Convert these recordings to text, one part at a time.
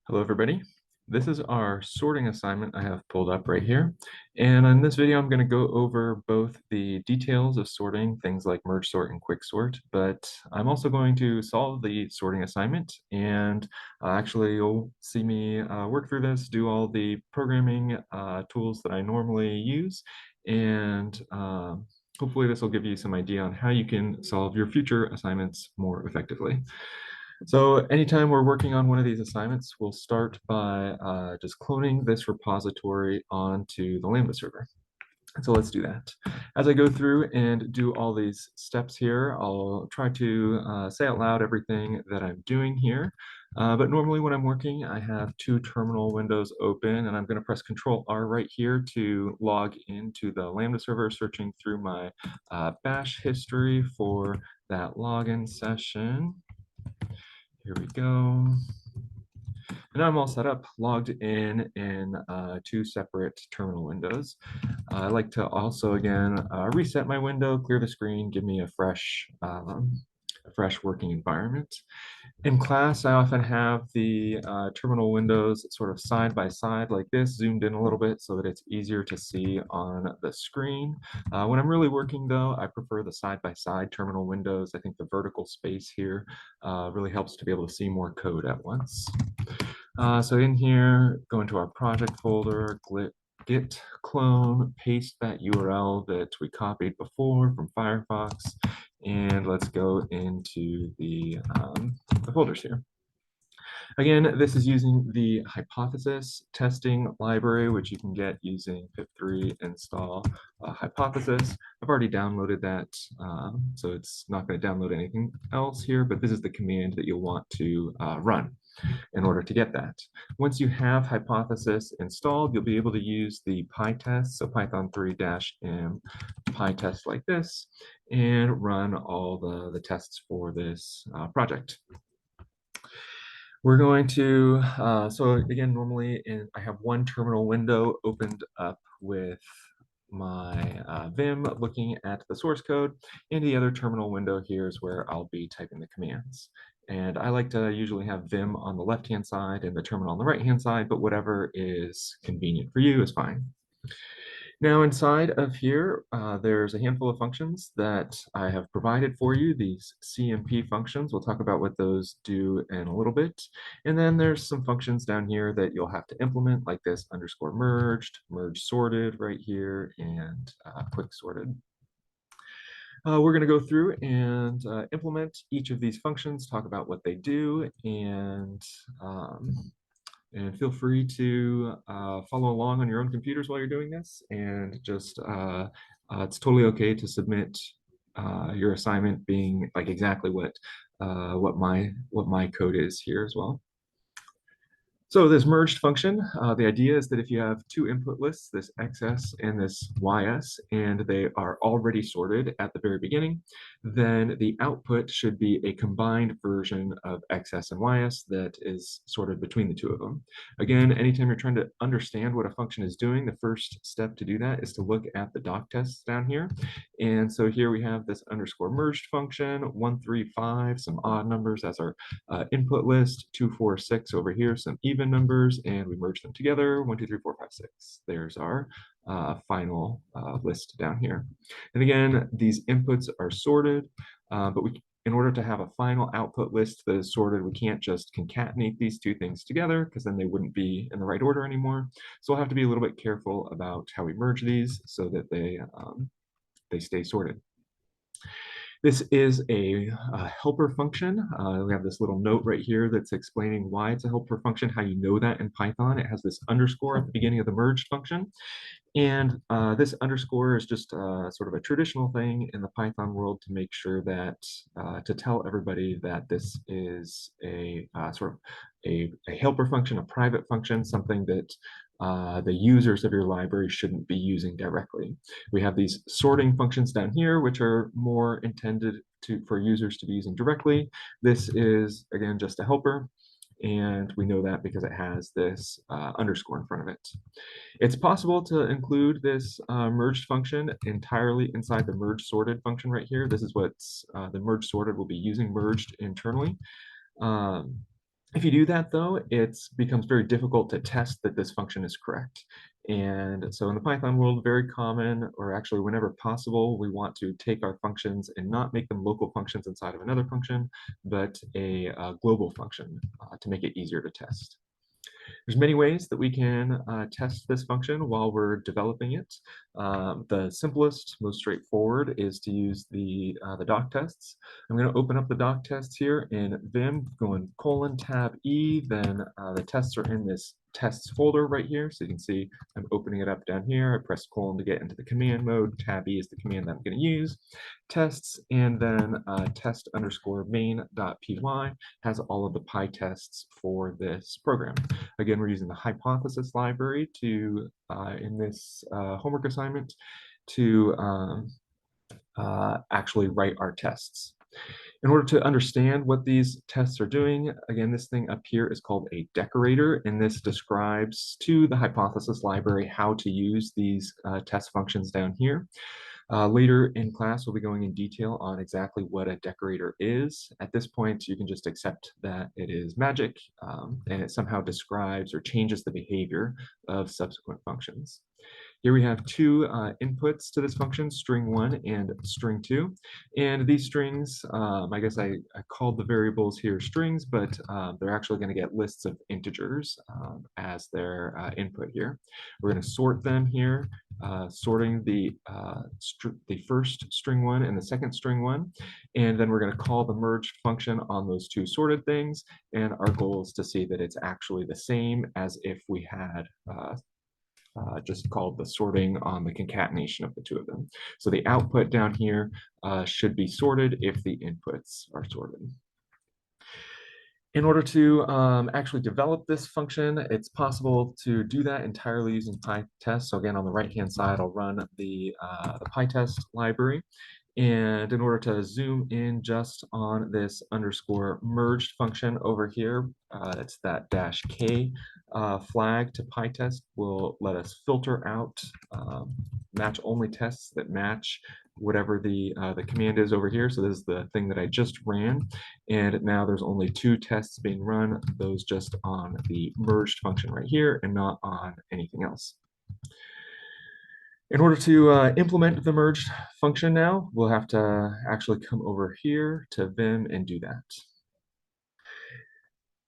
Hello, everybody. This is our sorting assignment I have pulled up right here. And in this video, I'm going to go over both the details of sorting, things like merge sort and quick sort, but I'm also going to solve the sorting assignment. And actually, you'll see me work through this, do all the programming tools that I normally use. And hopefully this will give you some idea on how you can solve your future assignments more effectively. So anytime we're working on one of these assignments, we'll start by just cloning this repository onto the Lambda server. So let's do that. As I go through and do all these steps here, I'll try to say out loud everything that I'm doing here. But normally when I'm working, I have two terminal windows open, and I'm going to press Control R right here to log into the Lambda server, searching through my bash history for that login session. Here we go. And I'm all set up, logged in two separate terminal windows. I like to also, again, reset my window, clear the screen, give me a fresh working environment. In class, I often have the terminal windows sort of side by side like this, zoomed in a little bit so that it's easier to see on the screen. When I'm really working, though, I prefer the side by side terminal windows. I think the vertical space here really helps to be able to see more code at once. So in here, go into our project folder, git clone, paste that URL that we copied before from Firefox, and let's go into the folders here. Again, this is using the hypothesis testing library, which you can get using pip3 install hypothesis. I've already downloaded that, so it's not going to download anything else here, but this is the command that you'll want to run in order to get that. Once you have hypothesis installed, you'll be able to use the PyTest, so Python 3-m PyTest like this, and run all the tests for this project. We're going to, so again, normally I have one terminal window opened up with my Vim looking at the source code, and the other terminal window here is where I'll be typing the commands. And I like to usually have Vim on the left-hand side and the terminal on the right-hand side, but whatever is convenient for you is fine. Now inside of here, there's a handful of functions that I have provided for you, these CMP functions. We'll talk about what those do in a little bit. And then there's some functions down here that you'll have to implement, like this underscore merged, merge sorted right here, and quick sorted. We're going to go through and implement each of these functions, talk about what they do, and feel free to follow along on your own computers while you're doing this. And just, it's totally okay to submit your assignment being like exactly what my code is here as well. So this merged function, the idea is that if you have two input lists, this XS and this YS, and they are already sorted at the very beginning, then the output should be a combined version of XS and YS that is sorted between the two of them. Again, anytime you're trying to understand what a function is doing, the first step to do that is to look at the doc tests down here. And so here we have this underscore merged function, 1, 3, 5, some odd numbers as our input list, 2, 4, 6 over here, some even numbers, and we merge them together, 1, 2, 3, 4, 5, 6. There's our final list down here. And again, these inputs are sorted, but in order to have a final output list that is sorted, we can't just concatenate these two things together because then they wouldn't be in the right order anymore. So we'll have to be a little bit careful about how we merge these so that they stay sorted. This is a helper function. We have this little note right here that's explaining why it's a helper function, how you know that in Python. It has this underscore at the beginning of the merged function. And this underscore is just sort of a traditional thing in the Python world to make sure that, to tell everybody that this is a sort of a helper function, a private function, something that the users of your library shouldn't be using directly. We have these sorting functions down here, which are more intended for users to be using directly. This is, again, just a helper. And we know that because it has this underscore in front of it. It's possible to include this merged function entirely inside the merge sorted function right here. This is what the merge sorted will be using merged internally. If you do that, though, it becomes very difficult to test that this function is correct. And so in the Python world, very common, or actually whenever possible, we want to take our functions and not make them local functions inside of another function, but a global function to make it easier to test. There's many ways that we can test this function while we're developing it. The simplest, most straightforward is to use the doc tests. I'm going to open up the doc tests here in Vim, going :tab E, then the tests are in this tests folder right here. So you can see I'm opening it up down here. I press : to get into the command mode. Tab E is the command that I'm going to use. Tests, and then test_main.py has all of the PyTests for this program. Again, we're using the hypothesis library to, in this homework assignment, to actually write our tests. In order to understand what these tests are doing, again, this thing up here is called a decorator, and this describes to the hypothesis library how to use these test functions down here. Later in class, we'll be going in detail on exactly what a decorator is. At this point, you can just accept that it is magic, and it somehow describes or changes the behavior of subsequent functions. Here we have two inputs to this function, string1 and string2. And these strings, I guess I called the variables here strings, but they're actually going to get lists of integers as their input here. We're going to sort them here, sorting the first string1 and the second string1. And then we're going to call the merge function on those two sorted things. And our goal is to see that it's actually the same as if we had just called the sorting on the concatenation of the two of them. So the output down here should be sorted if the inputs are sorted. In order to actually develop this function, it's possible to do that entirely using PyTest. So again, on the right-hand side, I'll run the PyTest library. And in order to zoom in just on this underscore merged function over here, that's that -k flag to PyTest will let us filter out match only tests that match whatever the command is over here. So this is the thing that I just ran. And now there's only two tests being run, those just on the merged function right here and not on anything else. In order to implement the merged function now, we'll have to actually come over here to Vim and do that.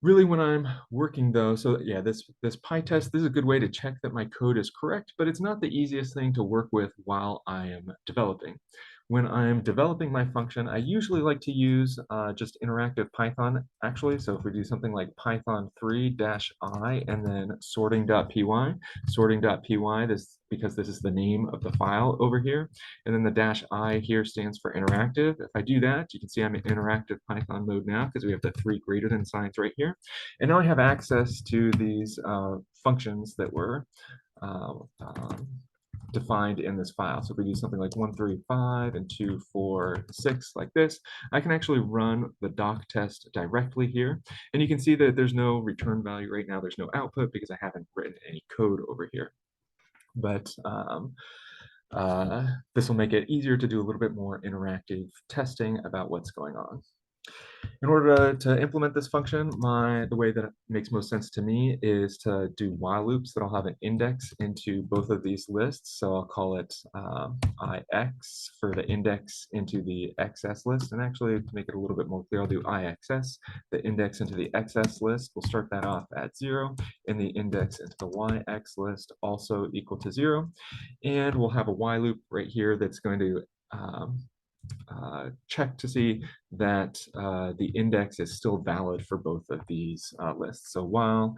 Really, when I'm working though, so yeah, this PyTest, this is a good way to check that my code is correct, but it's not the easiest thing to work with while I am developing. When I'm developing my function, I usually like to use just interactive Python, actually. So if we do something like Python 3-i and then sorting.py, sorting.py, because this is the name of the file over here. And then the -i here stands for interactive. If I do that, you can see I'm in interactive Python mode now because we have the 3 greater than signs right here. And now I have access to these functions that were defined in this file. So if we do something like 135 and 246 like this, I can actually run the doc test directly here. And you can see that there's no return value right now. There's no output because I haven't written any code over here. But this will make it easier to do a little bit more interactive testing about what's going on. In order to implement this function, the way that it makes most sense to me is to do while loops that'll have an index into both of these lists. So I'll call it ix for the index into the xs list. And actually, to make it a little bit more clear, I'll do ixs, the index into the xs list. We'll start that off at 0, and the index into the yx list also equal to 0. And we'll have a while loop right here that's going to check to see that the index is still valid for both of these lists. So while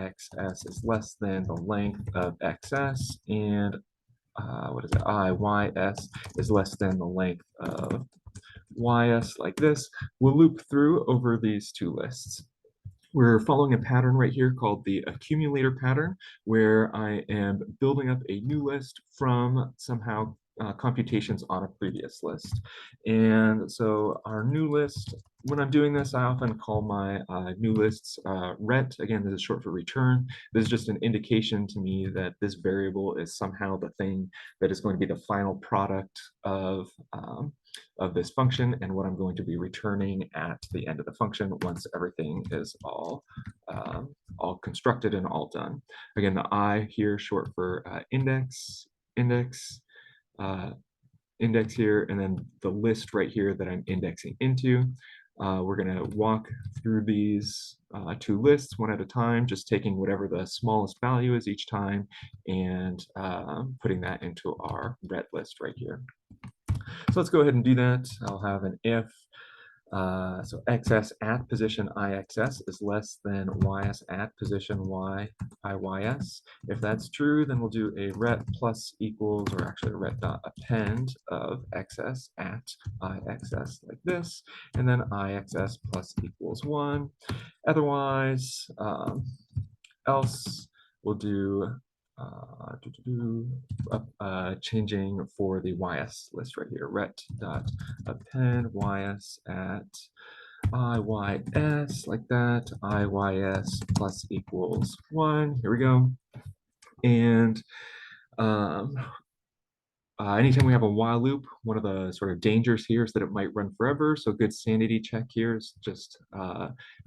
ixs is less than the length of xs and iys is less than the length of ys like this, we'll loop through over these two lists. We're following a pattern right here called the accumulator pattern, where I am building up a new list from somehow computations on a previous list. And so our new list when I'm doing this, I often call my new lists ret. Again, this is short for return. This is just an indication to me that this variable is somehow the thing that is going to be the final product of this function and what I'm going to be returning at the end of the function once everything is all constructed and all done. Again, the I here short for index, uh, index here, and then the list right here that I'm indexing into. We're going to walk through these two lists one at a time, just taking whatever the smallest value is each time and putting that into our ret list right here. So let's go ahead and do that. I'll have an if so xs at position ixs is less than ys at position iys. If that's true, then we'll do a ret plus equals, or actually a ret dot append of xs at ixs like this, and then ixs plus equals 1. Otherwise, else we'll do changing for the ys list right here, ret dot append ys at iys like that, iys plus equals 1. Here we go. And anytime we have a while loop, one of the sort of dangers here is that it might run forever. So good sanity check here is just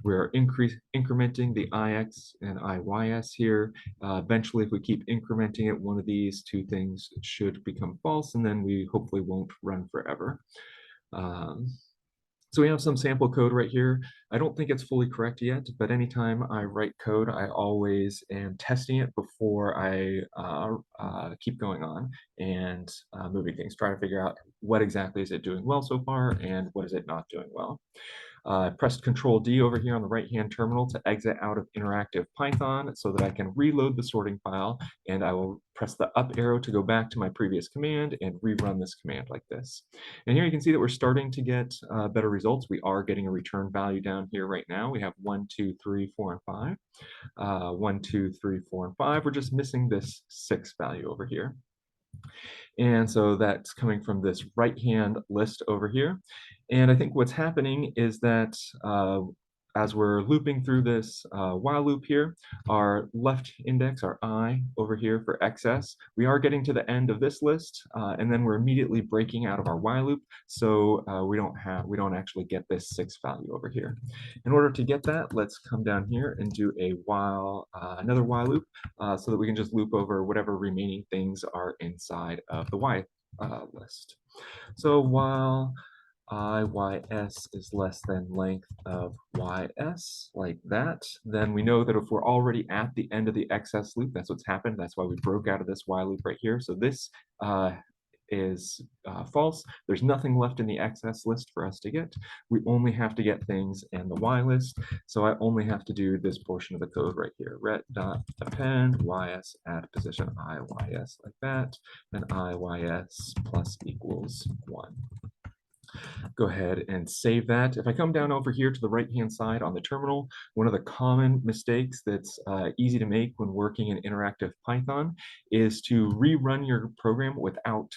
we're incrementing the ix and iy's here. Eventually, if we keep incrementing it, one of these two things should become false, and then we hopefully won't run forever. So we have some sample code right here. I don't think it's fully correct yet, but anytime I write code, I always am testing it before I keep going on and moving things, trying to figure out what exactly is it doing well so far and what is it not doing well. Pressed Control D over here on the right-hand terminal to exit out of interactive Python so that I can reload the sorting file, and I will press the up arrow to go back to my previous command and rerun this command like this. And here you can see that we're starting to get better results. We are getting a return value down here right now. We have 1, 2, 3, 4, and 5. 1, 2, 3, 4, and 5. We're just missing this 6 value over here. And so that's coming from this right-hand list over here. And I think what's happening is that as we're looping through this while loop here, our left index, our I over here for XS, we are getting to the end of this list, and then we're immediately breaking out of our while loop. So we don't actually get this 6 value over here. In order to get that, let's come down here and do a another while loop, so that we can just loop over whatever remaining things are inside of the Y list. So while ys is less than length of ys, like that, then we know that if we're already at the end of the XS loop, that's what's happened. That's why we broke out of this while loop right here. So this is false. There's nothing left in the XS list for us to get. We only have to get things in the Y list. So I only have to do this portion of the code right here, ret dot append ys at position iys like that, and iys plus equals 1. Go ahead and save that. If I come down over here to the right-hand side on the terminal, one of the common mistakes that's easy to make when working in interactive Python is to rerun your program without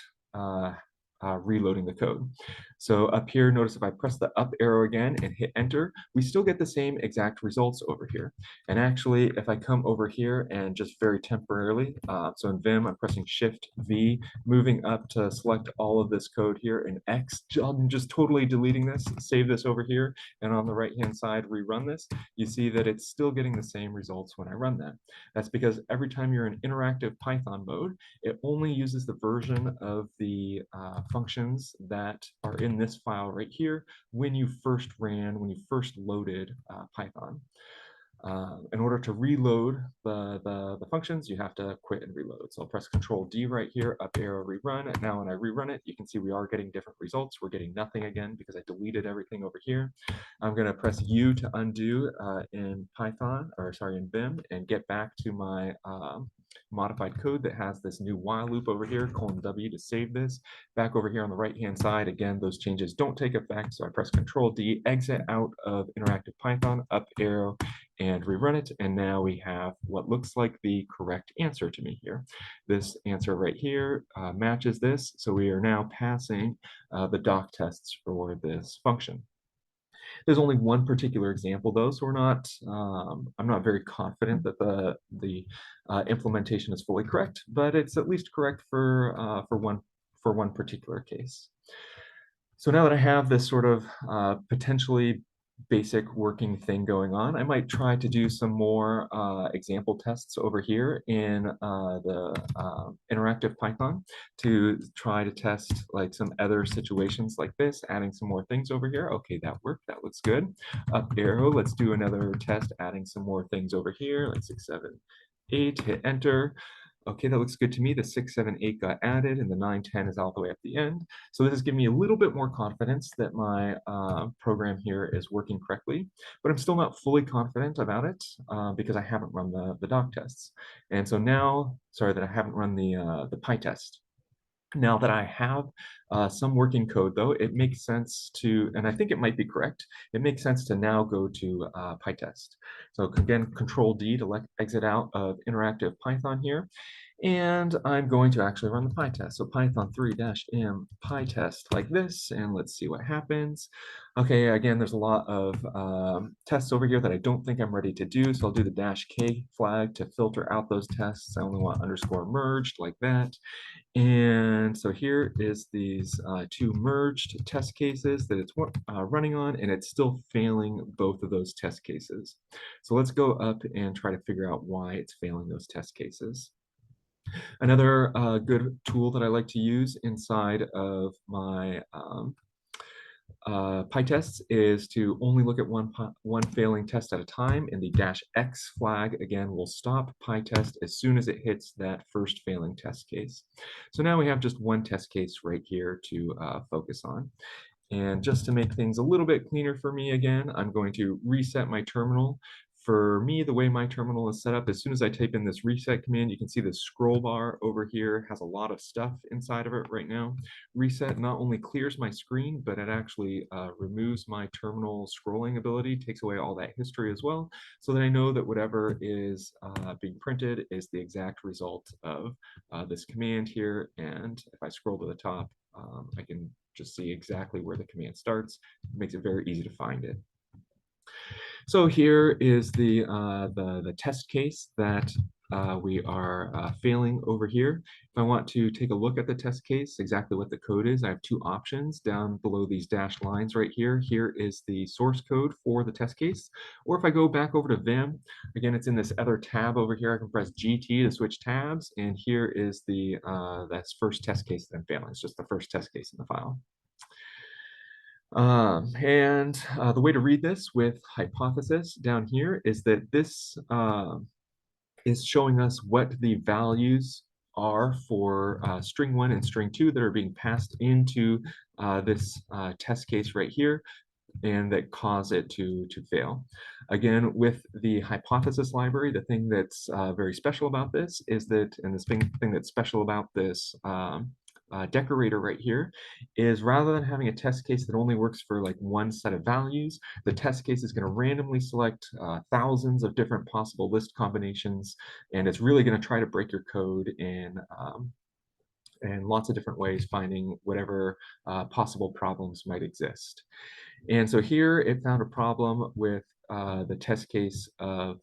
reloading the code. So up here, notice if I press the up arrow again and hit enter, we still get the same exact results over here. And actually, if I come over here and just very temporarily, so in Vim, I'm pressing Shift V, moving up to select all of this code here, and X, I'm just totally deleting this, save this over here, and on the right-hand side, rerun this, you see that it's still getting the same results when I run that. That's because every time you're in interactive Python mode, it only uses the version of the functions that are in this file right here when you first loaded Python. In order to reload the functions, you have to quit and reload. So I'll press Control D right here, up arrow, rerun. And now when I rerun it, you can see we are getting different results. We're getting nothing again because I deleted everything over here. I'm going to press U to undo in Python, or sorry, in Vim, and get back to my modified code that has this new while loop over here, :W to save this. Back over here on the right-hand side, again, those changes don't take effect. So I press Control D, exit out of interactive Python, up arrow, and rerun it. And now we have what looks like the correct answer to me here. This answer right here matches this. So we are now passing the doc tests for this function. There's only one particular example though, so I'm not very confident that the implementation is fully correct, but it's at least correct for one particular case. So now that I have this sort of potentially basic working thing going on, I might try to do some more example tests over here in the interactive Python to try to test like some other situations like this, adding some more things over here. Okay, that worked. That looks good. Up arrow. Let's do another test, adding some more things over here, like 6, 7, 8. Hit enter. Okay, that looks good to me. The 6, 7, 8 got added, and the 9, 10 is all the way at the end. So this is giving me a little bit more confidence that my program here is working correctly, but I'm still not fully confident about it because I haven't run the doc tests. And so now, sorry that I haven't run the PyTest. Now that I have some working code, though, it makes sense to, and I think it might be correct, it makes sense to now go to PyTest. So again, Control D to exit out of interactive Python here. And I'm going to actually run the PyTest. So Python 3-m PyTest like this, and let's see what happens. Okay, again, there's a lot of tests over here that I don't think I'm ready to do, so I'll do the -k flag to filter out those tests. I only want underscore merged like that. And so here is these two merged test cases that it's running on, and it's still failing both of those test cases. So let's go up and try to figure out why it's failing those test cases. Another good tool that I like to use inside of my PyTests is to only look at one failing test at a time, and the -x flag, again, will stop PyTest as soon as it hits that first failing test case. So now we have just one test case right here to focus on. And just to make things a little bit cleaner for me again, I'm going to reset my terminal. For me, the way my terminal is set up, as soon as I type in this reset command, you can see the scroll bar over here has a lot of stuff inside of it right now. Reset not only clears my screen, but it actually removes my terminal scrolling ability, takes away all that history as well, so that I know that whatever is being printed is the exact result of this command here. And if I scroll to the top, I can just see exactly where the command starts. It makes it very easy to find it. So here is the test case that we are failing over here. If I want to take a look at the test case, exactly what the code is, I have two options down below these dashed lines right here. Here is the source code for the test case. Or if I go back over to Vim, again, it's in this other tab over here. I can press GT to switch tabs, and here is that's first test case that I'm failing. It's just the first test case in the file. The way to read this with hypothesis down here is that this is showing us what the values are for string 1 and string 2 that are being passed into this test case right here, and that cause it to fail. Again, with the hypothesis library, the thing that's very special about this is that, and this thing that's special about this decorator right here is rather than having a test case that only works for like one set of values, the test case is going to randomly select thousands of different possible list combinations, and it's really going to try to break your code in lots of different ways, finding whatever possible problems might exist. And so here it found a problem with the test case of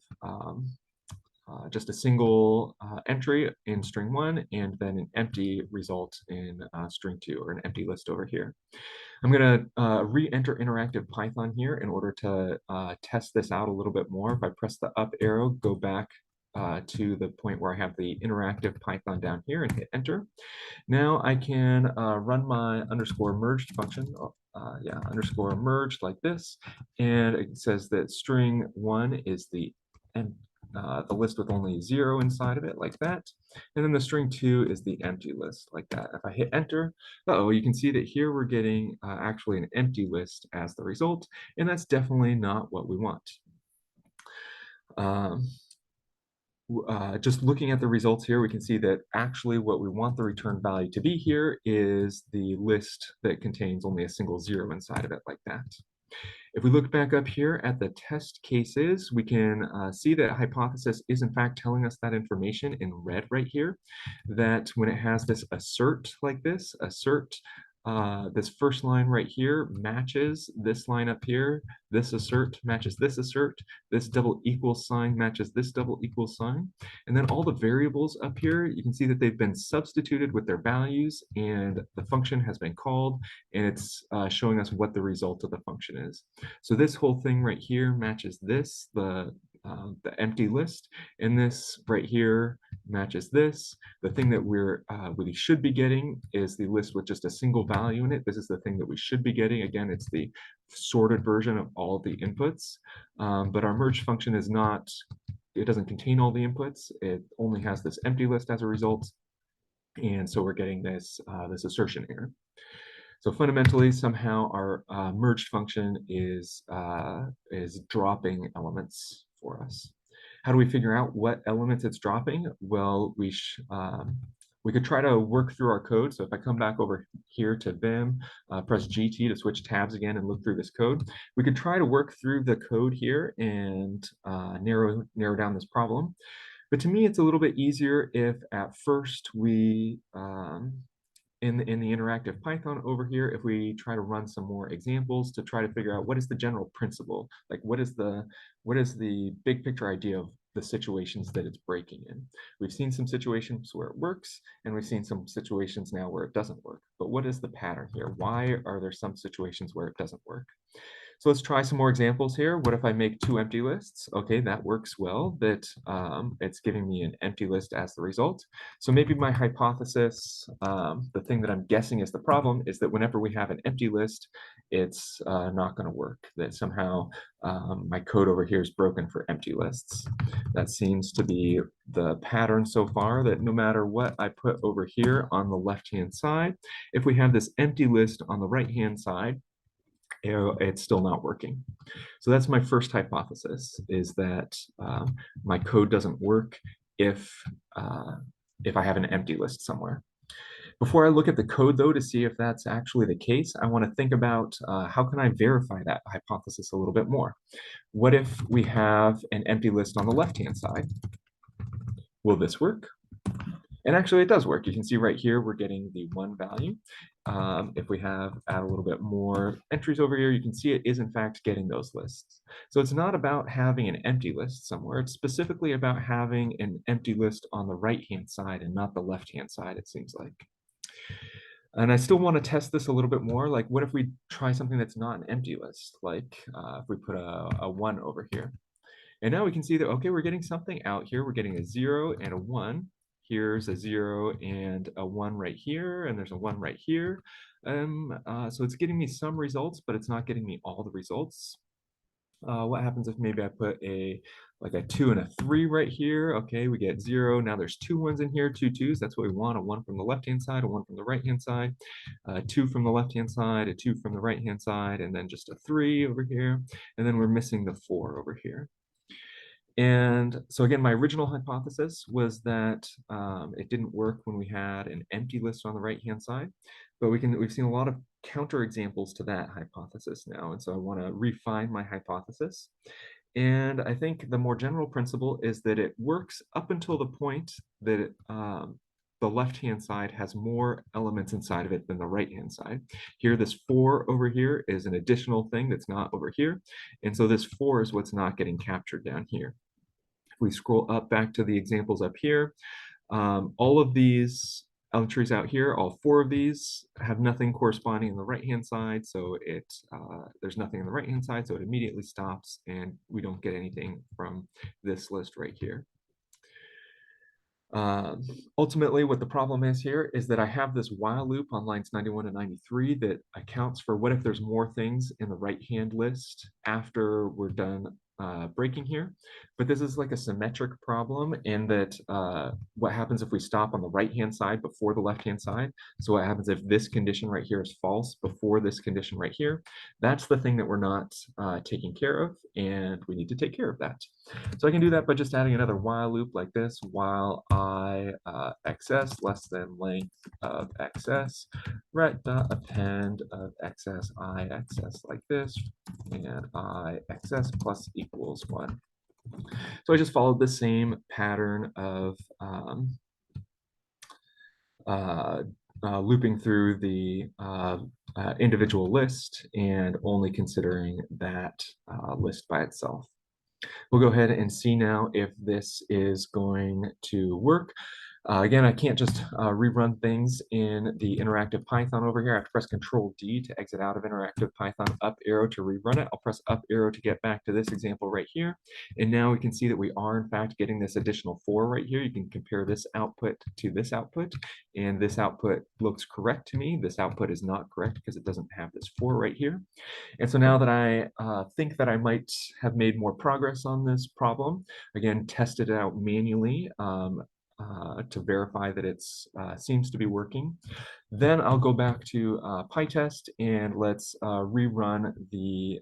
just a single entry in string 1 and then an empty result in string 2, or an empty list over here. I'm going to re-enter interactive Python here in order to test this out a little bit more. If I press the up arrow, go back to the point where I have the interactive Python down here and hit enter. Now I can run my underscore merged function, underscore merged like this, and it says that string 1 is the list with only 0 inside of it, like that. And then the string 2 is the empty list, like that. If I hit enter, you can see that here we're getting actually an empty list as the result, and that's definitely not what we want. Just looking at the results here, we can see that actually what we want the return value to be here is the list that contains only a single 0 inside of it, like that. If we look back up here at the test cases, we can see that hypothesis is in fact telling us that information in red right here, that when it has this assert like this, assert this first line right here matches this line up here. This assert matches this assert. This double equals sign matches this double equals sign. And then all the variables up here, you can see that they've been substituted with their values and the function has been called, and it's showing us what the result of the function is. So this whole thing right here matches this, the empty list, and this right here matches this. The thing that we should be getting is the list with just a single value in it. This is the thing that we should be getting. Again, it's the sorted version of all of the inputs, but our merge function is not, it doesn't contain all the inputs. It only has this empty list as a result. And so we're getting this, this assertion error. So fundamentally, somehow our merged function is dropping elements for us. How do we figure out what elements it's dropping? Well, we could try to work through our code. So if I come back over here to Vim, press GT to switch tabs again and look through this code, we could try to work through the code here and narrow down this problem. But to me, it's a little bit easier if at first we in the interactive Python over here, if we try to run some more examples to try to figure out what is the general principle, like what is the big picture idea of the situations that it's breaking in. We've seen some situations where it works, and we've seen some situations now where it doesn't work. But what is the pattern here? Why are there some situations where it doesn't work? So let's try some more examples here. What if I make two empty lists? Okay, that works well, that it's giving me an empty list as the result. So maybe my hypothesis, the thing that I'm guessing is the problem, is that whenever we have an empty list, it's not going to work, that somehow my code over here is broken for empty lists. That seems to be the pattern so far, that no matter what I put over here on the left-hand side, if we have this empty list on the right-hand side, it's still not working. So that's my first hypothesis, is that my code doesn't work if I have an empty list somewhere. Before I look at the code, though, to see if that's actually the case, I want to think about how can I verify that hypothesis a little bit more. What if we have an empty list on the left-hand side? Will this work? And actually, it does work. You can see right here, we're getting the 1 value. If we add a little bit more entries over here, you can see it is in fact getting those lists. So it's not about having an empty list somewhere. It's specifically about having an empty list on the right-hand side and not the left-hand side, it seems like. And I still want to test this a little bit more. Like, what if we try something that's not an empty list? Like if we put a 1 over here. And now we can see that, okay, we're getting something out here. We're getting a 0 and a 1. Here's a 0 and a 1 right here, and there's a 1 right here. So it's getting me some results, but it's not getting me all the results. What happens if maybe I put like a 2 and a 3 right here? Okay, we get 0. Now there's 2 1s in here, 2 2s. That's what we want, a 1 from the left-hand side, a 1 from the right-hand side, a 2 from the left-hand side, a 2 from the right-hand side, and then just a 3 over here. And then we're missing the 4 over here. And so again, my original hypothesis was that it didn't work when we had an empty list on the right-hand side, but we've seen a lot of counterexamples to that hypothesis now. And so I want to refine my hypothesis. And I think the more general principle is that it works up until the point that the left-hand side has more elements inside of it than the right-hand side. Here, this 4 over here is an additional thing that's not over here. And so this 4 is what's not getting captured down here. If we scroll up back to the examples up here, all of these entries out here, all 4 of these have nothing corresponding in the right-hand side. So there's nothing in the right-hand side, so it immediately stops and we don't get anything from this list right here. Ultimately, what the problem is here is that I have this while loop on lines 91 and 93 that accounts for what if there's more things in the right-hand list after we're done breaking here. But this is like a symmetric problem in that what happens if we stop on the right-hand side before the left-hand side? So what happens if this condition right here is false before this condition right here? That's the thing that we're not taking care of, and we need to take care of that. So I can do that by just adding another while loop like this, while I xs less than length of xs, ret dot append of xs I xs like this, and I xs plus equals 1. So I just followed the same pattern of looping through the individual list and only considering that list by itself. We'll go ahead and see now if this is going to work. Again, I can't just rerun things in the interactive Python over here. I have to press Control D to exit out of interactive Python, up arrow to rerun it. I'll press up arrow to get back to this example right here. And now we can see that we are in fact getting this additional 4 right here. You can compare this output to this output, and this output looks correct to me. This output is not correct because it doesn't have this 4 right here. And so now that I think that I might have made more progress on this problem, again, tested it out manually to verify that it seems to be working. Then I'll go back to PyTest and let's rerun the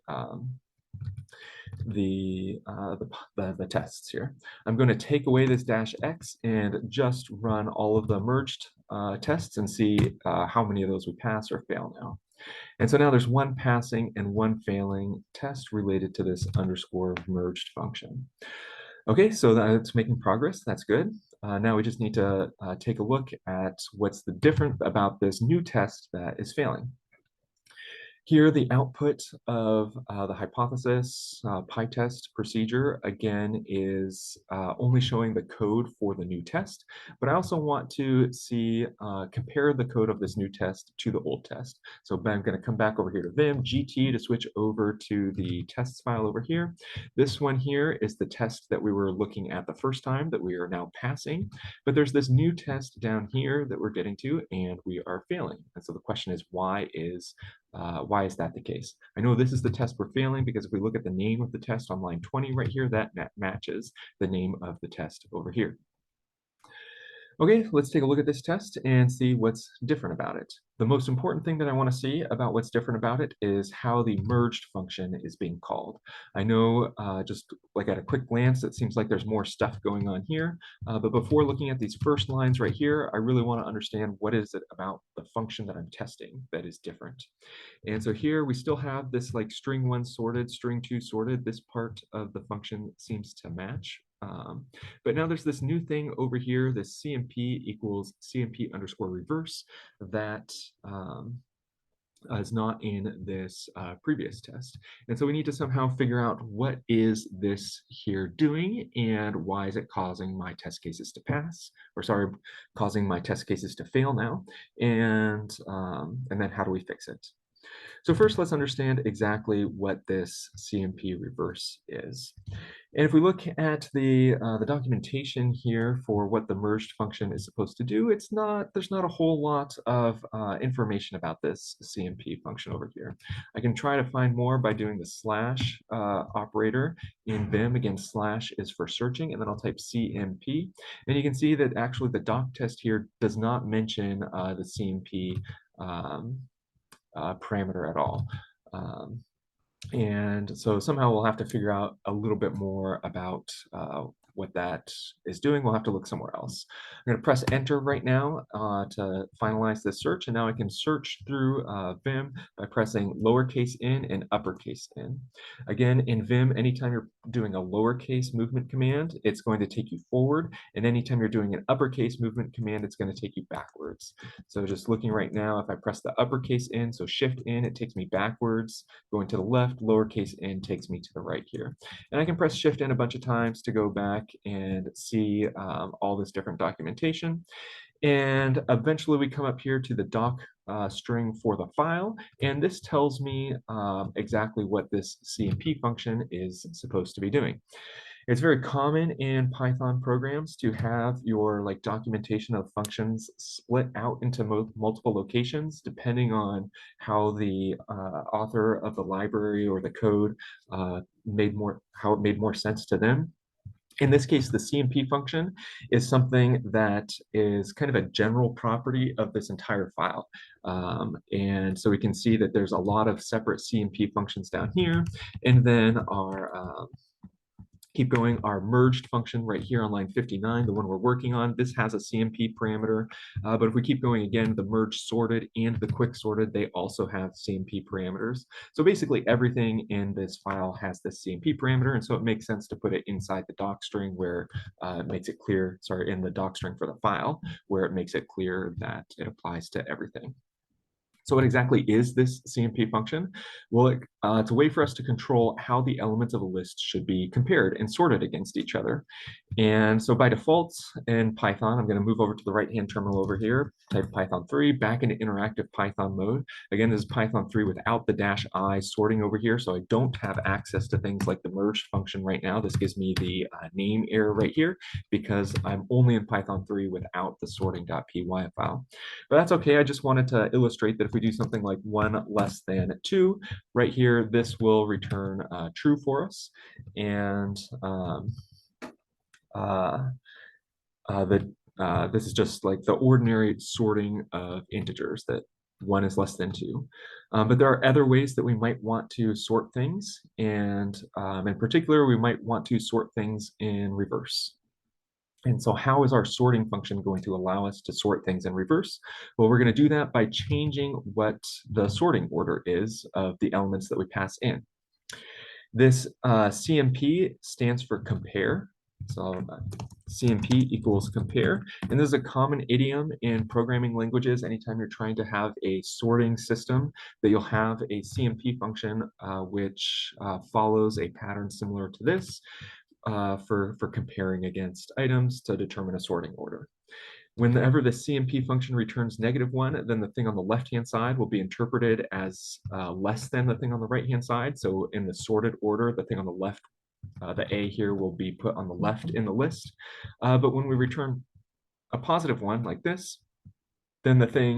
tests here. I'm going to take away this -x and just run all of the merged tests and see how many of those we pass or fail now. And so now there's one passing and one failing test related to this underscore merged function. Okay, so that's making progress. That's good. Now we just need to take a look at what's the different about this new test that is failing. Here, the output of the hypothesis PyTest procedure, again, is only showing the code for the new test, but I also want to see, compare the code of this new test to the old test. So I'm going to come back over here to Vim, GT to switch over to the tests file over here. This one here is the test that we were looking at the first time that we are now passing, but there's this new test down here that we're getting to, and we are failing. And so the question is, why is that the case? I know this is the test we're failing because if we look at the name of the test on line 20 right here, that matches the name of the test over here. Okay, let's take a look at this test and see what's different about it. The most important thing that I want to see about what's different about it is how the merged function is being called. I know just like at a quick glance, it seems like there's more stuff going on here. But before looking at these first lines right here, I really want to understand what is it about the function that I'm testing that is different. And so here we still have this like string 1 sorted, string 2 sorted. This part of the function seems to match. But now there's this new thing over here, this CMP equals CMP underscore reverse that is not in this previous test. And so we need to somehow figure out what is this here doing and why is it causing my test cases to pass, or sorry, causing my test cases to fail now, and then how do we fix it? So first, let's understand exactly what this CMP reverse is. And if we look at the documentation here for what the merged function is supposed to do, there's not a whole lot of information about this CMP function over here. I can try to find more by doing the slash operator in Vim. Again, slash is for searching, and then I'll type CMP. And you can see that actually the doc test here does not mention the CMP parameter at all. And so somehow we'll have to figure out a little bit more about what that is doing. We'll have to look somewhere else. I'm going to press enter right now to finalize this search. And now I can search through Vim by pressing lowercase n and uppercase n. Again, in Vim, anytime you're doing a lowercase movement command, it's going to take you forward. And anytime you're doing an uppercase movement command, it's going to take you backwards. So just looking right now, if I press the uppercase n, so shift n, it takes me backwards. Going to the left, lowercase n takes me to the right here. And I can press shift n a bunch of times to go back and see all this different documentation. And eventually we come up here to the doc string for the file. And this tells me exactly what this CMP function is supposed to be doing. It's very common in Python programs to have your documentation of functions split out into multiple locations, depending on how the author of the library or the code how it made more sense to them. In this case, the CMP function is something that is kind of a general property of this entire file. And so we can see that there's a lot of separate CMP functions down here, and then our Keep going, our merged function right here on line 59, the one we're working on, this has a CMP parameter. But if we keep going again, the merge sorted and the quick sorted, they also have CMP parameters. So basically everything in this file has this CMP parameter, and so it makes sense to put it inside the doc string where it makes it clear, sorry, in the doc string for the file, where it makes it clear that it applies to everything. So what exactly is this CMP function? Well, it's a way for us to control how the elements of a list should be compared and sorted against each other. And so by default in Python, I'm going to move over to the right-hand terminal over here, type Python 3, back into interactive Python mode. Again, this is Python 3 without the -i sorting over here, so I don't have access to things like the merge function right now. This gives me the name error right here because I'm only in Python 3 without the sorting.py file. But that's okay. I just wanted to illustrate that if we do something like 1 less than 2, right here, this will return true for us. And this is just like the ordinary sorting of integers, that 1 is less than 2. But there are other ways that we might want to sort things. And in particular, we might want to sort things in reverse. And so how is our sorting function going to allow us to sort things in reverse? Well, we're going to do that by changing what the sorting order is of the elements that we pass in. This CMP stands for compare. So CMP equals compare. And this is a common idiom in programming languages. Anytime you're trying to have a sorting system, that you'll have a CMP function which follows a pattern similar to this for comparing against items to determine a sorting order. Whenever the CMP function returns -1, then the thing on the left-hand side will be interpreted as less than the thing on the right-hand side. So in the sorted order, the thing on the left, the A here, will be put on the left in the list. But when we return a +1 like this, then the thing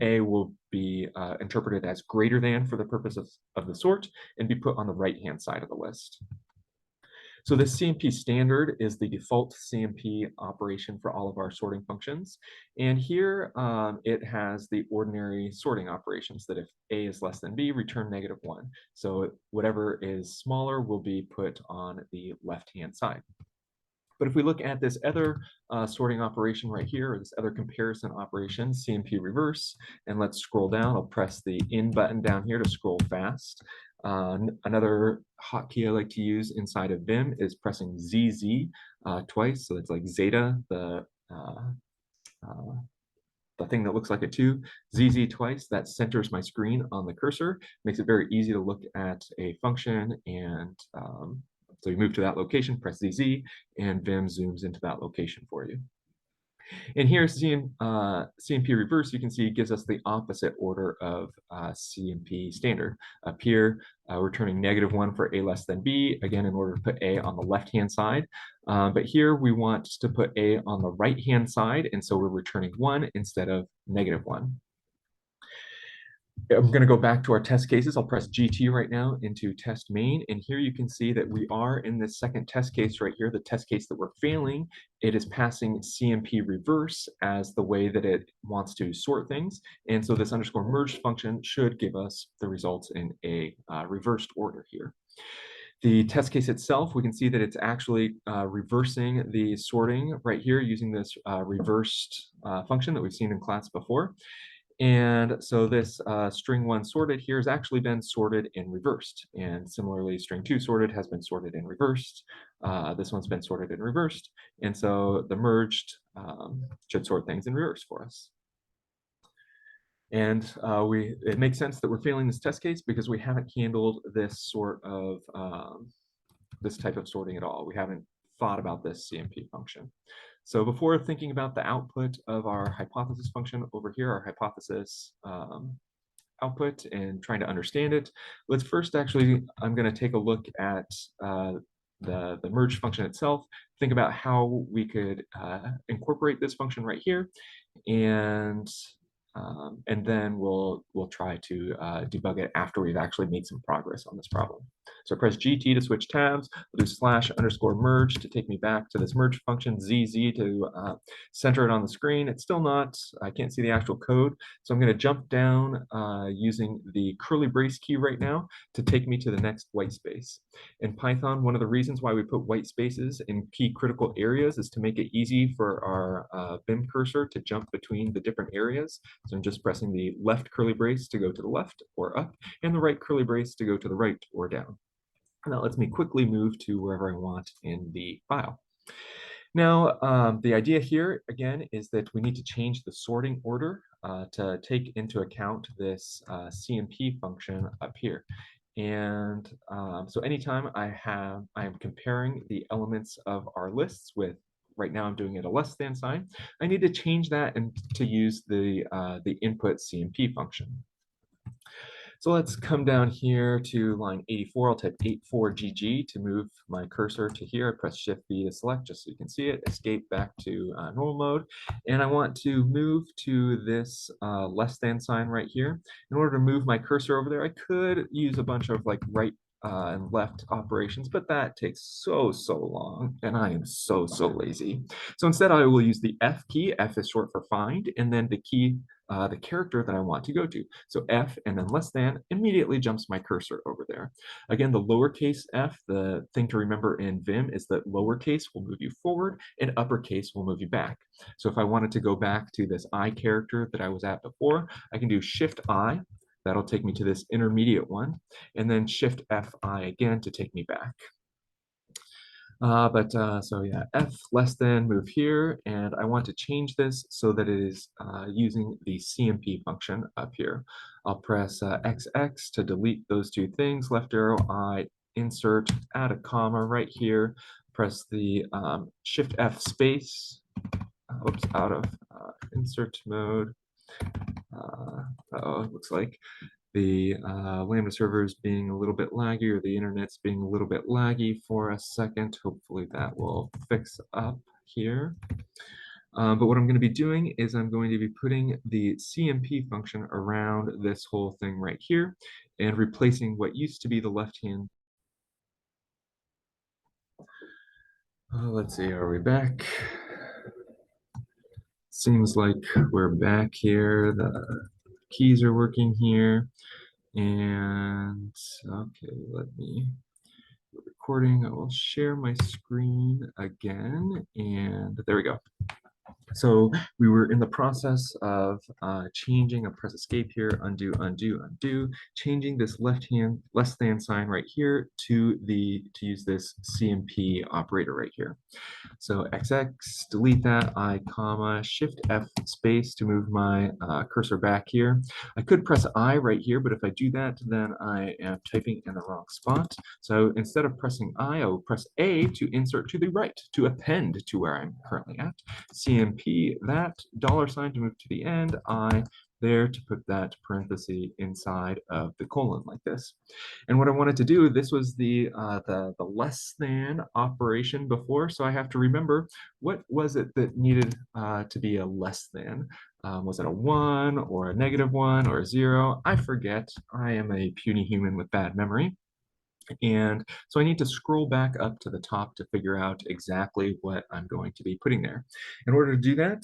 A will be interpreted as greater than for the purpose of the sort and be put on the right-hand side of the list. So the CMP standard is the default CMP operation for all of our sorting functions. And here it has the ordinary sorting operations that if A is less than B, return -1. So whatever is smaller will be put on the left-hand side. But if we look at this other sorting operation right here, or this other comparison operation, CMP reverse, and let's scroll down. I'll press the in button down here to scroll fast. Another hotkey I like to use inside of Vim is pressing ZZ twice. So it's like zeta, the thing that looks like a 2, ZZ twice, that centers my screen on the cursor, makes it very easy to look at a function. And so you move to that location, press ZZ, and Vim zooms into that location for you. And here, CMP reverse, you can see, gives us the opposite order of CMP standard. Up here, we're turning -1 for A less than B, again, in order to put A on the left-hand side. But here we want to put A on the right-hand side, and so we're returning 1 instead of -1. I'm going to go back to our test cases. I'll press GT right now into test main. And here you can see that we are in this second test case right here, the test case that we're failing. It is passing CMP reverse as the way that it wants to sort things. And so this underscore merged function should give us the results in a reversed order here. The test case itself, we can see that it's actually reversing the sorting right here using this reversed function that we've seen in class before. And so this string 1 sorted here has actually been sorted and reversed. And similarly, string 2 sorted has been sorted and reversed. This one's been sorted and reversed. And so the merged should sort things in reverse for us. And it makes sense that we're failing this test case because we haven't handled this sort of this type of sorting at all. We haven't thought about this CMP function. So before thinking about the output of our hypothesis function over here, our hypothesis output, and trying to understand it, let's first I'm going to take a look at the merge function itself, think about how we could incorporate this function right here, and then we'll try to debug it after we've actually made some progress on this problem. So press GT to switch tabs. I'll do /_merge to take me back to this merge function, ZZ to center it on the screen. It's still not, I can't see the actual code. So I'm going to jump down using the curly brace key right now to take me to the next white space. In Python, one of the reasons why we put white spaces in key critical areas is to make it easy for our Vim cursor to jump between the different areas. So I'm just pressing the left curly brace to go to the left or up, and the right curly brace to go to the right or down. And that lets me quickly move to wherever I want in the file. Now, the idea here, again, is that we need to change the sorting order to take into account this CMP function up here. And so anytime I am comparing the elements of our lists with, right now I'm doing it a less than sign, I need to change that and to use the input CMP function. So let's come down here to line 84. I'll type 84GG to move my cursor to here. I press Shift V to select just so you can see it, escape back to normal mode. And I want to move to this less than sign right here. In order to move my cursor over there, I could use a bunch of like right and left operations, but that takes so long, and I am so lazy. So instead I will use the F key. F is short for find, and then the key, the character that I want to go to. So F and then less than immediately jumps my cursor over there. Again, the lowercase f, the thing to remember in Vim is that lowercase will move you forward and uppercase will move you back. So if I wanted to go back to this I character that I was at before, I can do Shift I. That'll take me to this intermediate one, and then Shift Fi again to take me back. So yeah, F less than, move here, and I want to change this so that it is using the CMP function up here. I'll press XX to delete those two things, left arrow I, insert, add a comma right here, press the Shift F space, oops, out of insert mode. It looks like the Lambda server is being a little bit laggy, or the internet's being a little bit laggy for a second. Hopefully that will fix up here. But what I'm going to be doing is I'm going to be putting the CMP function around this whole thing right here and replacing what used to be the left hand. Let's see, are we back? Seems like we're back here. The keys are working here. And okay, let me recording. I will share my screen again, and there we go. So we were in the process of changing, I'll press escape here, undo, changing this less than sign right here to use this CMP operator right here. So XX, delete that, I comma, Shift F space to move my cursor back here. I could press I right here, but if I do that, then I am typing in the wrong spot. So instead of pressing I will press A to insert to the right, to append to where I'm currently at. CMP that, $sign to move to the end, I there to put that parenthesis inside of the colon like this. And what I wanted to do, this was the less than operation before, so I have to remember what was it that needed to be a less than. Was it a 1 or a -1 or a 0? I forget. I am a puny human with bad memory. And so I need to scroll back up to the top to figure out exactly what I'm going to be putting there. In order to do that,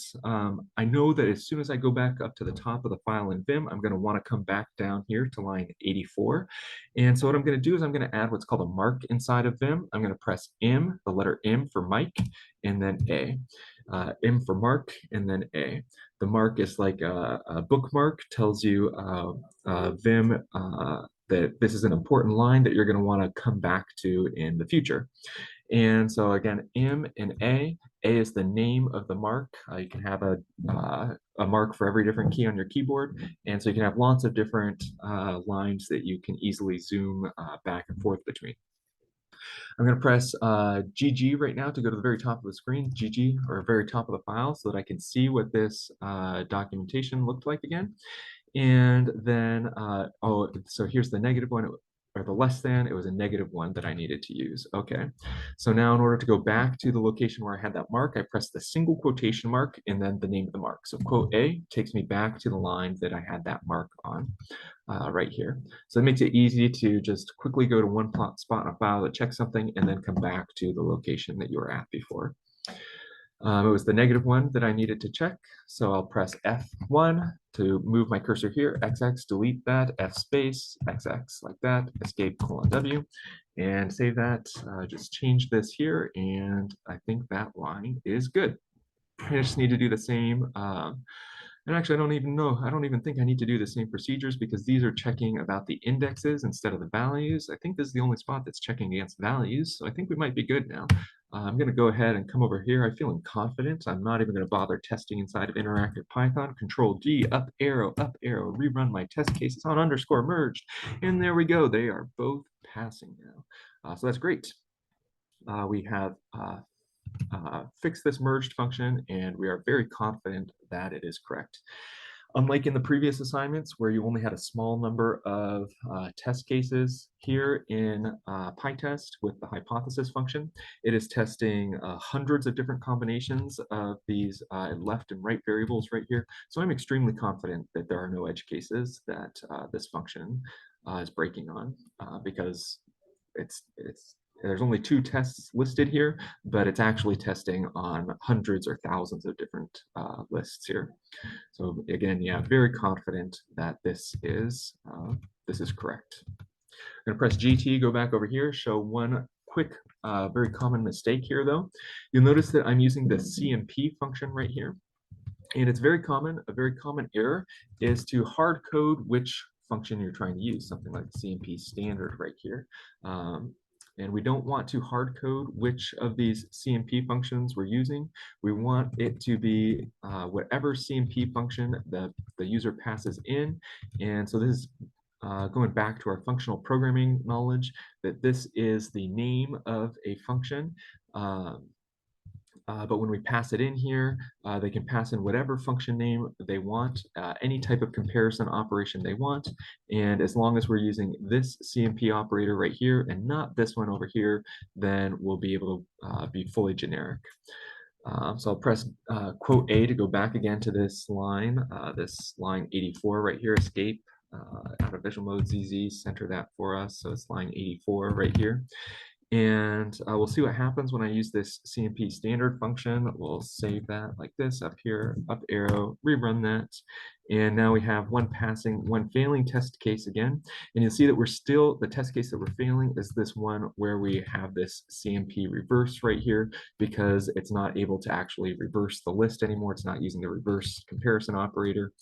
I know that as soon as I go back up to the top of the file in Vim, I'm going to want to come back down here to line 84. And so what I'm going to do is I'm going to add what's called a mark inside of Vim. I'm going to press M, the letter M for Mike, and then A. M for Mark, and then A. The mark is like a bookmark, tells you Vim that this is an important line that you're going to want to come back to in the future. And so again, M and A. A is the name of the mark. You can have a mark for every different key on your keyboard. And so you can have lots of different lines that you can easily zoom back and forth between. I'm going to press GG right now to go to the very top of the screen, GG, or very top of the file, so that I can see what this documentation looked like again. And then, so here's the negative one. or the less than, it was a -1 that I needed to use. Okay, so now in order to go back to the location where I had that mark, I press the single quotation mark and then the name of the mark. So quote A takes me back to the line that I had that mark on right here. So it makes it easy to just quickly go to one spot in a file to check something and then come back to the location that you were at before. It was the -1 that I needed to check, so I'll press F1 to move my cursor here, XX, delete that, F space, XX, like that, escape :W, and save that. Just change this here, and I think that line is good. I just need to do the same. And actually, I don't even think I need to do the same procedures because these are checking about the indexes instead of the values. I think this is the only spot that's checking against values, so I think we might be good now. I'm going to go ahead and come over here. I'm feeling confident. I'm not even going to bother testing inside of Interactive Python. Control G, up arrow, rerun my test cases on underscore merged. And there we go. They are both passing now. So that's great. We have fix this merged function, and we are very confident that it is correct. Unlike in the previous assignments where you only had a small number of test cases, here in PyTest with the hypothesis function, it is testing hundreds of different combinations of these left and right variables right here. So I'm extremely confident that there are no edge cases that this function is breaking on because there's only 2 tests listed here, but it's actually testing on hundreds or thousands of different lists here. So again, yeah, very confident that this is correct. I'm gonna press GT, go back over here, show one quick, very common mistake here though. You'll notice that I'm using the CMP function right here. And it's very common, a very common error is to hard code which function you're trying to use, something like CMP standard right here. And we don't want to hard code which of these CMP functions we're using. We want it to be whatever CMP function the user passes in. And so this is going back to our functional programming knowledge, that this is the name of a function. But when we pass it in here, they can pass in whatever function name they want, any type of comparison operation they want. And as long as we're using this CMP operator right here and not this one over here, then we'll be able to be fully generic. So I'll press quote A to go back again to this line 84 right here, escape. Out of visual mode, ZZ, center that for us. So it's line 84 right here. And we'll see what happens when I use this CMP standard function. We'll save that like this up here, up arrow, rerun that. And now we have one passing, one failing test case again. And you'll see that we're still, the test case that we're failing is this one where we have this CMP reverse right here because it's not able to actually reverse the list anymore. It's not using the reverse comparison operator.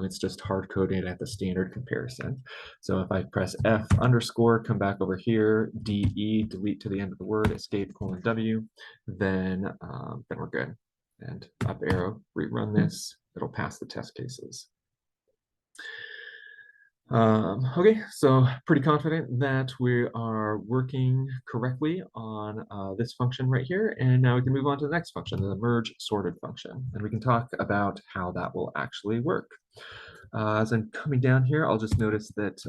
It's just hard coded at the standard comparison. So if I press F underscore, come back over here, DE, delete to the end of the word, escape :W, then we're good. And up arrow, rerun this, it'll pass the test cases. Okay, so pretty confident that we are working correctly on this function right here. And now we can move on to the next function, the merge sorted function. And we can talk about how that will actually work. As I'm coming down here, I'll just notice that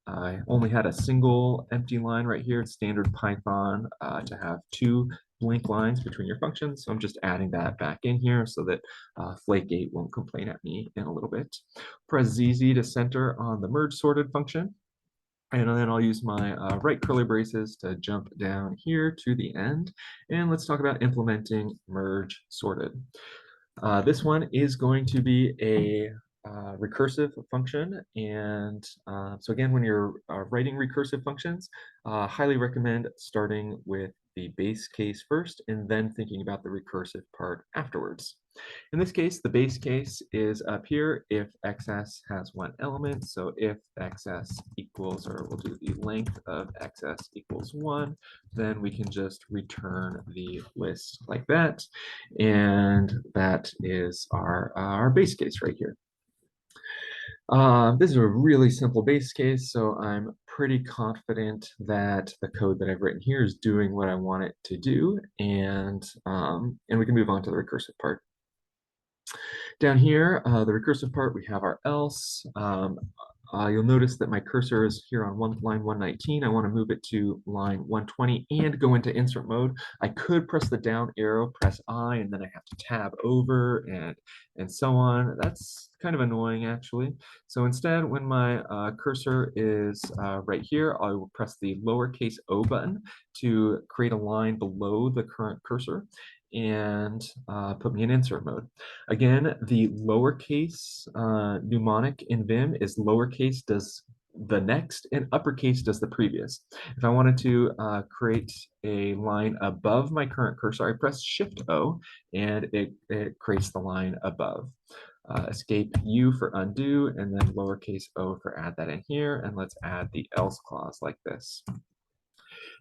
I only had a single empty line right here. It's standard Python to have 2 blank lines between your functions. So I'm just adding that back in here so that Flake8 won't complain at me in a little bit. Press ZZ to center on the merge sorted function. And then I'll use my right curly braces to jump down here to the end. And let's talk about implementing merge sorted. This one is going to be a recursive function. And so again, when you're writing recursive functions, highly recommend starting with the base case first and then thinking about the recursive part afterwards. In this case, the base case is up here if XS has 1 element. So if XS equals, or we'll do the length of XS equals 1, then we can just return the list like that. And that is our base case right here. This is a really simple base case, so I'm pretty confident that the code that I've written here is doing what I want it to do, and we can move on to the recursive part. Down here, the recursive part, we have our else. you'll notice that my cursor is here on line 119. I want to move it to line 120 and go into insert mode. I could press the down arrow, press I, and then I have to tab over and so on. That's kind of annoying, actually. So instead, when my cursor is right here, I will press the lowercase o button to create a line below the current cursor and put me in insert mode. Again, the lowercase mnemonic in Vim is lowercase does the next and uppercase does the previous. If I wanted to create a line above my current cursor, I press Shift O and it creates the line above. Escape U for undo, and then lowercase o for add that in here. And let's add the else clause like this.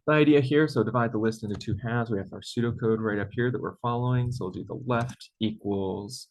The idea here, so divide the list into two halves. We have our pseudocode right up here that we're following. So we'll do the left equals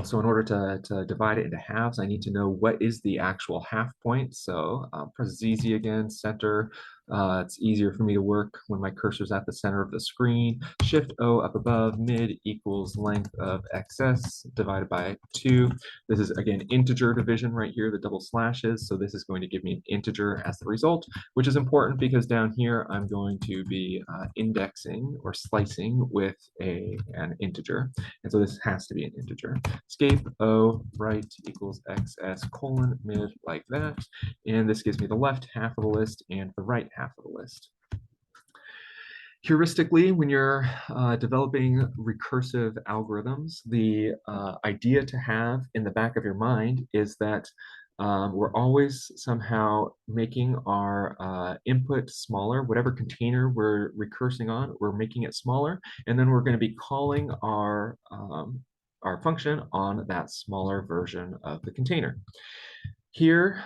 so in order to divide it into halves, I need to know what is the actual half point. So press ZZ again, center. It's easier for me to work when my cursor's at the center of the screen. Shift O up above, mid equals length of XS divided by 2. This is, again, integer division right here, the double slashes. So this is going to give me an integer as the result, which is important because down here I'm going to be indexing or slicing with an integer. And so this has to be an integer. Escape O right equals XS colon mid like that. And this gives me the left half of the list and the right half of the list. Heuristically, when you're developing recursive algorithms, the idea to have in the back of your mind is that we're always somehow making our input smaller. Whatever container we're recursing on, we're making it smaller, and then we're going to be calling our function on that smaller version of the container. Here,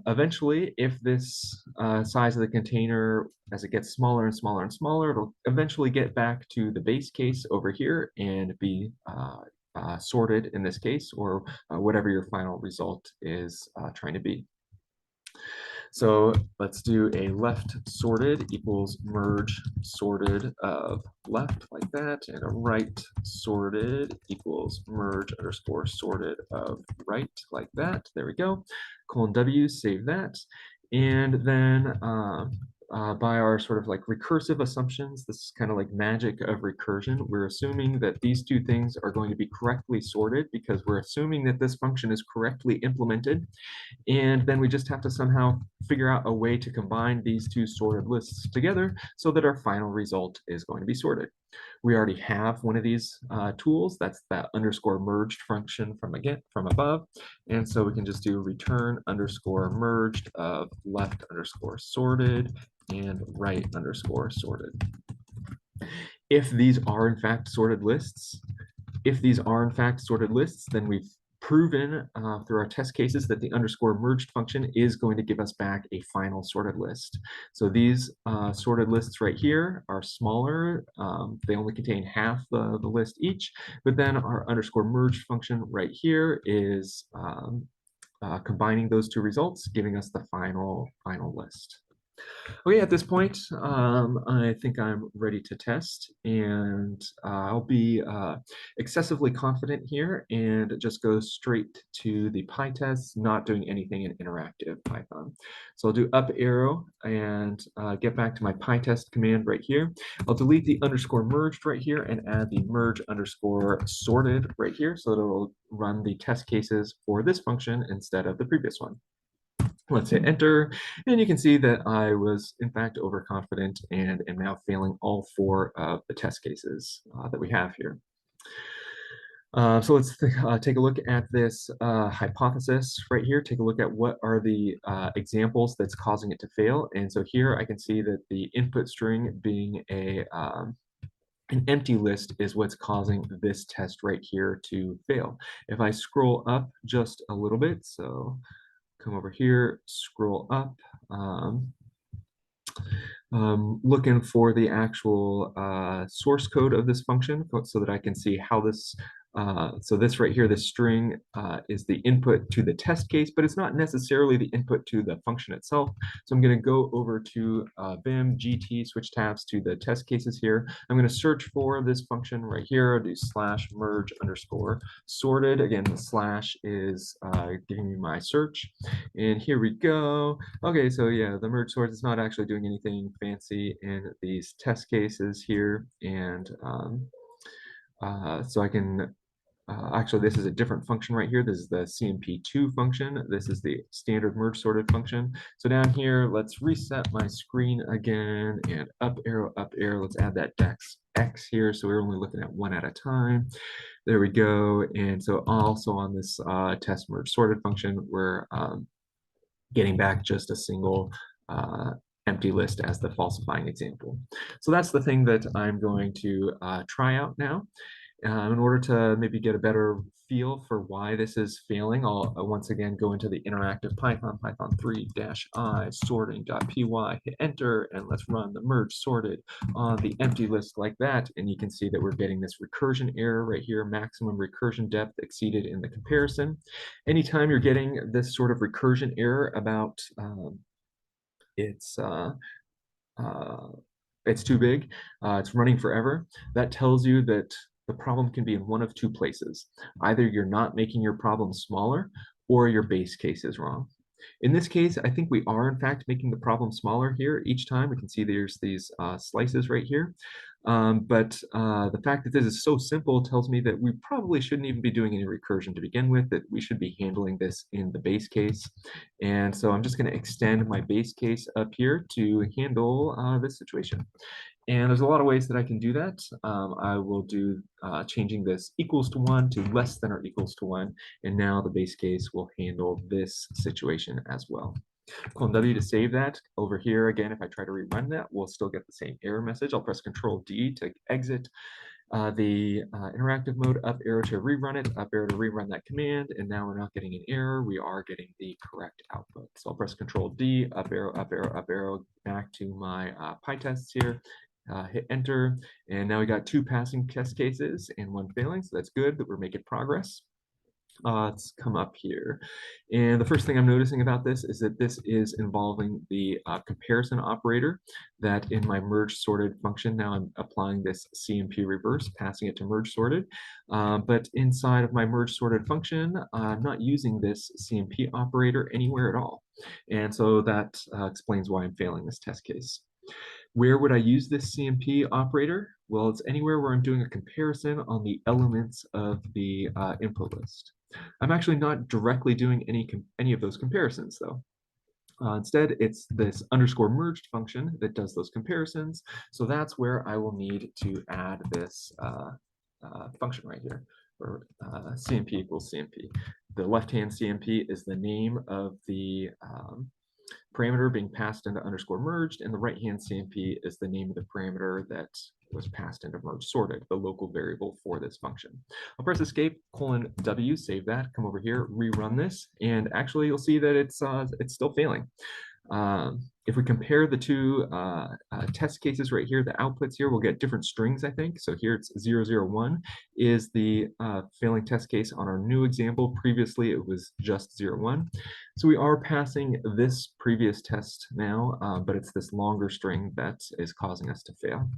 eventually, if this size of the container, as it gets smaller and smaller and smaller, it'll eventually get back to the base case over here and be sorted in this case, or whatever your final result is trying to be. So let's do a left sorted equals merge sorted of left like that, and a right sorted equals merge underscore sorted of right like that. There we go. Colon W, save that. And then by our sort of like recursive assumptions, this is kind of like magic of recursion. We're assuming that these two things are going to be correctly sorted because we're assuming that this function is correctly implemented. And then we just have to somehow figure out a way to combine these two sorted lists together so that our final result is going to be sorted. We already have one of these tools. That's that underscore merged function from above. And so we can just do return underscore merged of left underscore sorted and right underscore sorted. If these are in fact sorted lists, then we've proven through our test cases that the underscore merged function is going to give us back a final sorted list. So these sorted lists right here are smaller. They only contain half the list each, but then our underscore merged function right here is combining those two results, giving us the final list. Okay, at this point, I think I'm ready to test, and I'll be excessively confident here and just go straight to the PyTest, not doing anything in interactive Python. So I'll do up arrow and get back to my PyTest command right here. I'll delete the underscore merged right here and add the merge underscore sorted right here so that it'll run the test cases for this function instead of the previous one. Let's hit enter, and you can see that I was in fact overconfident and am now failing all 4 of the test cases that we have here. So let's take a look at this hypothesis right here. Take a look at what are the examples that's causing it to fail. And so here I can see that the input string being an empty list is what's causing this test right here to fail. If I scroll up just a little bit, so come over here, scroll up, looking for the actual source code of this function so that I can see how this So this right here, this string is the input to the test case, but it's not necessarily the input to the function itself. So I'm going to go over to Vim, GT, switch tabs to the test cases here. I'm going to search for this function right here, do slash merge underscore sorted. Again, the slash is giving me my search. And here we go. Okay, so yeah, the merge sort is not actually doing anything fancy in these test cases here. And so I can actually, this is a different function right here. This is the CMP2 function. This is the standard merge sorted function. So down here, let's reset my screen again and up arrow, up arrow. Let's add that dex X here. So we're only looking at one at a time. There we go. And so also on this test merge sorted function, we're getting back just a single empty list as the falsifying example. So that's the thing that I'm going to try out now. In order to maybe get a better feel for why this is failing, I'll once again go into the interactive Python, Python 3-i sorting.py, hit enter, and let's run the merge sorted on the empty list like that. And you can see that we're getting this recursion error right here, maximum recursion depth exceeded in the comparison. Anytime you're getting this sort of recursion error about it's too big, it's running forever, that tells you that the problem can be in one of two places. Either you're not making your problem smaller or your base case is wrong. In this case, I think we are in fact making the problem smaller here each time. We can see there's these slices right here. But the fact that this is so simple tells me that we probably shouldn't even be doing any recursion to begin with, that we should be handling this in the base case. And so I'm just going to extend my base case up here to handle this situation. And there's a lot of ways that I can do that. I will do changing this equals to 1 to less than or equals to 1. And now the base case will handle this situation as well. Clone W to save that. Over here, again, if I try to rerun that, we'll still get the same error message. I'll press Control D to exit the interactive mode, up arrow to rerun it, up arrow to rerun that command, and now we're not getting an error, we are getting the correct output. So I'll press Control D, up arrow, up arrow, up arrow, back to my PyTests here, hit enter, and now we got 2 passing test cases and 1 failing, so that's good that we're making progress. Let's come up here. And the first thing I'm noticing about this is that this is involving the comparison operator that in my merge sorted function, now I'm applying this CMP reverse, passing it to merge sorted. But inside of my merge sorted function, I'm not using this CMP operator anywhere at all. And so that explains why I'm failing this test case. Where would I use this CMP operator? Well, it's anywhere where I'm doing a comparison on the elements of the input list. I'm actually not directly doing any of those comparisons though. Instead, it's this underscore merged function that does those comparisons. So that's where I will need to add this function right here, or CMP equals CMP. The left-hand CMP is the name of the parameter being passed into underscore merged, and the right-hand CMP is the name of the parameter that was passed into merge sorted, the local variable for this function. I'll press escape, :W, save that, come over here, rerun this, and actually you'll see that it's still failing. If we compare the 2 test cases right here, the outputs here, we'll get different strings, I think. So here it's 001 is the failing test case on our new example. Previously, it was just 01. So we are passing this previous test now, but it's this longer string that is causing us to fail.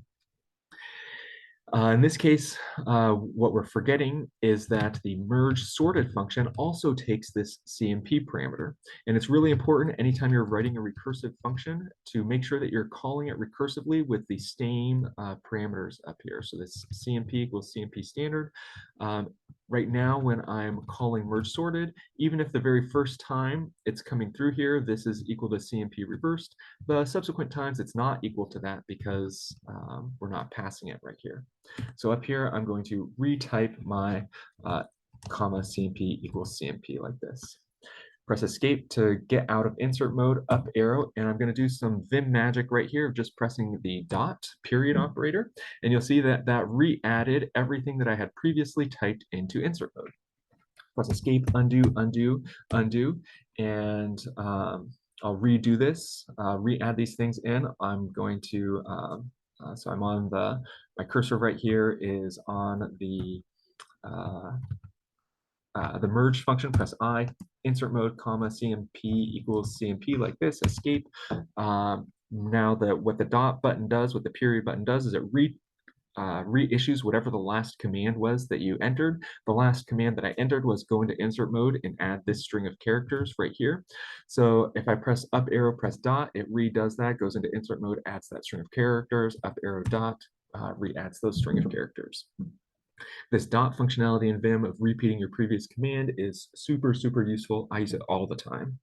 In this case, what we're forgetting is that the merge sorted function also takes this CMP parameter. And it's really important anytime you're writing a recursive function to make sure that you're calling it recursively with the same parameters up here. So this CMP equals CMP standard. Right now, when I'm calling merge sorted, even if the very first time it's coming through here, this is equal to CMP reversed, the subsequent times it's not equal to that because we're not passing it right here. So up here, I'm going to retype my comma CMP equals CMP like this. Press escape to get out of insert mode, up arrow, and I'm going to do some Vim magic right here of just pressing the dot period operator, and you'll see that that re-added everything that I had previously typed into insert mode. Press escape, undo, undo, undo, and I'll redo this, re-add these things in. I'm going to, so I'm on my cursor right here is on the the merge function, press I, insert mode, comma, CMP equals CMP like this, escape. Now what the dot button does, what the period button does is it reissues whatever the last command was that you entered. The last command that I entered was go into insert mode and add this string of characters right here. So if I press up arrow, press dot, it redoes that, goes into insert mode, adds that string of characters, up arrow dot, re-adds those string of characters. This dot functionality in Vim of repeating your previous command is super, super useful. I use it all the time.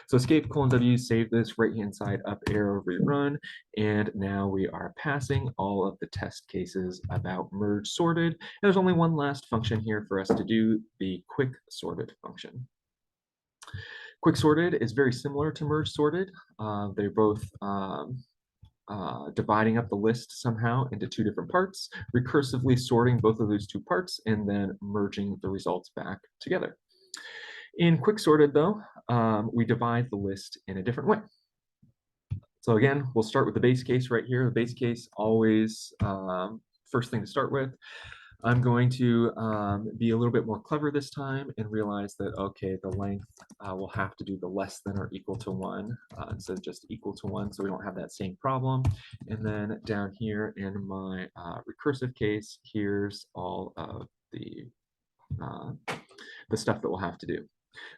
So escape :W, save this, right-hand side, up arrow, rerun, and now we are passing all of the test cases about merge sorted. And there's only one last function here for us to do, the quick sorted function. Quick sorted is very similar to merge sorted. They're both dividing up the list somehow into two different parts, recursively sorting both of those two parts, and then merging the results back together. In quick sorted, though, we divide the list in a different way. So again, we'll start with the base case right here. The base case always first thing to start with. I'm going to be a little bit more clever this time and realize that, okay, the length will have to do the less than or equal to 1 instead of just equal to 1, so we don't have that same problem. And then down here in my recursive case, here's all of the stuff that we'll have to do.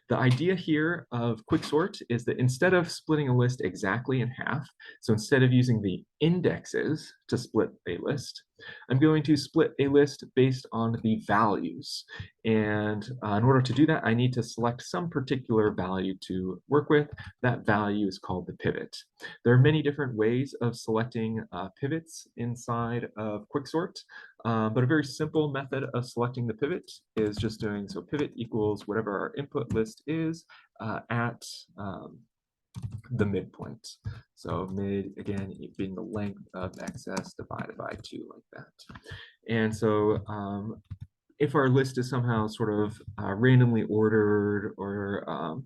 The idea here of quicksort is that instead of splitting a list exactly in half, so instead of using the indexes to split a list, I'm going to split a list based on the values. And in order to do that, I need to select some particular value to work with. That value is called the pivot. There are many different ways of selecting pivots inside of quicksort. But a very simple method of selecting the pivot is just doing, so pivot equals whatever our input list is at the midpoint. So mid, again, being the length of XS divided by 2 like that. And so if our list is somehow sort of randomly ordered, or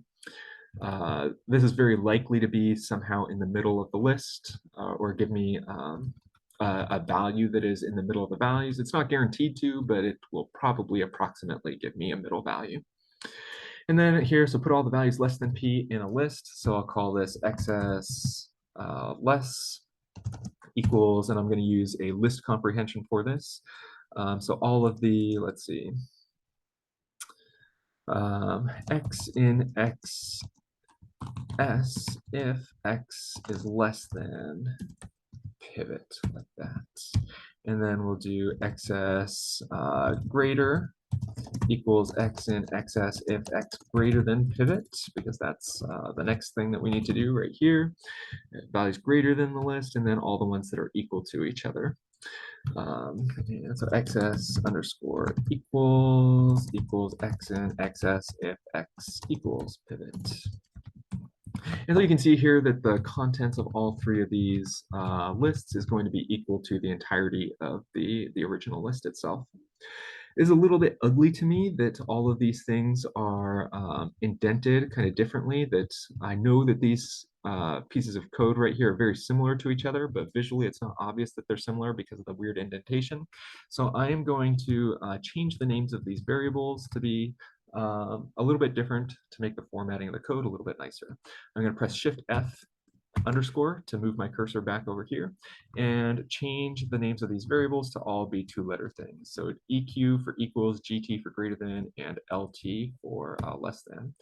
this is very likely to be somehow in the middle of the list, or give me a value that is in the middle of the values. It's not guaranteed to, but it will probably approximately give me a middle value. And then here, so put all the values less than P in a list. So I'll call this XS less equals, and I'm going to use a list comprehension for this. So all of the, let's see, X in X S if X is less than pivot like that. And then we'll do XS greater equals X in XS if X greater than pivot, because that's the next thing that we need to do right here. Values greater than the list, and then all the ones that are equal to each other. And so XS underscore equals X in XS if X equals pivot. And so you can see here that the contents of all three of these lists is going to be equal to the entirety of the original list itself. It is a little bit ugly to me that all of these things are indented kind of differently, that I know that these pieces of code right here are very similar to each other, but visually it's not obvious that they're similar because of the weird indentation. So I am going to change the names of these variables to be a little bit different to make the formatting of the code a little bit nicer. I'm going to press Shift F underscore to move my cursor back over here and change the names of these variables to all be two-letter things. So EQ for equals, GT for greater than, and LT for less than.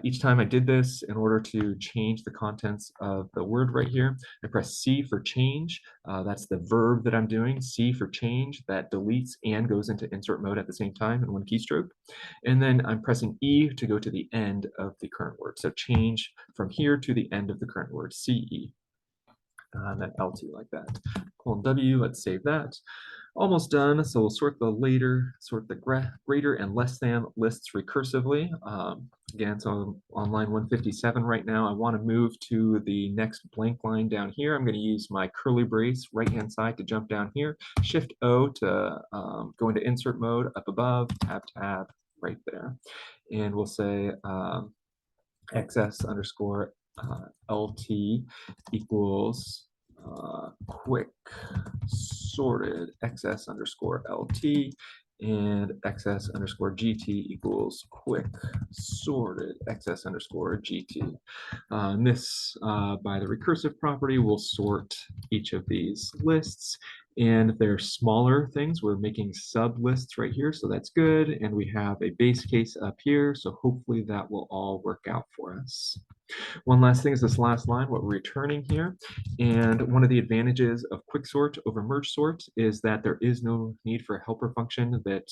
Each time I did this, in order to change the contents of the word right here, I press C for change. That's the verb that I'm doing. C for change, that deletes and goes into insert mode at the same time in one keystroke. And then I'm pressing E to go to the end of the current word. So change from here to the end of the current word, CE. And then LT like that. :W, let's save that. Almost done. So we'll sort the greater and less than lists recursively. Again, so I'm on line 157 right now. I want to move to the next blank line down here. I'm going to use my curly brace right-hand side to jump down here. Shift O to go into insert mode, up above, tab, tab, right there. And we'll say XS underscore LT equals quick sorted XS underscore LT and XS underscore GT equals quick sorted XS underscore GT. And this, by the recursive property, will sort each of these lists. And if they're smaller things, we're making sub lists right here, so that's good. And we have a base case up here, so hopefully that will all work out for us. One last thing is this last line, what we're returning here. And one of the advantages of quicksort over merge sort is that there is no need for a helper function that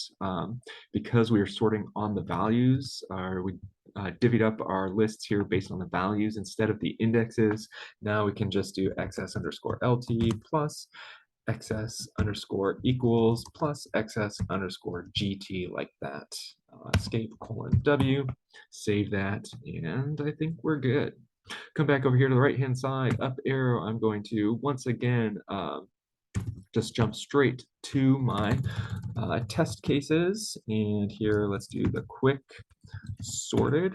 because we are sorting on the values, we divvied up our lists here based on the values instead of the indexes. Now we can just do XS underscore LT plus XS underscore equals plus XS underscore GT like that. Escape : W, save that, and I think we're good. Come back over here to the right hand side, up arrow. I'm going to once again just jump straight to my test cases. And here, let's do the quick sorted.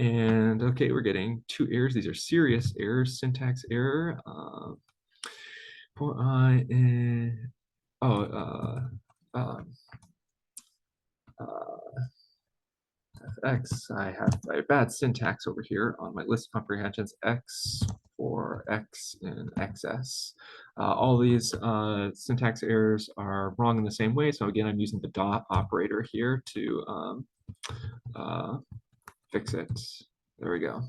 And okay, we're getting 2 errors. These are serious errors, syntax error. For I and X, I have a bad syntax over here on my list comprehensions. X for X and XS. All these syntax errors are wrong in the same way. So again, I'm using the dot operator here to fix it. There we go.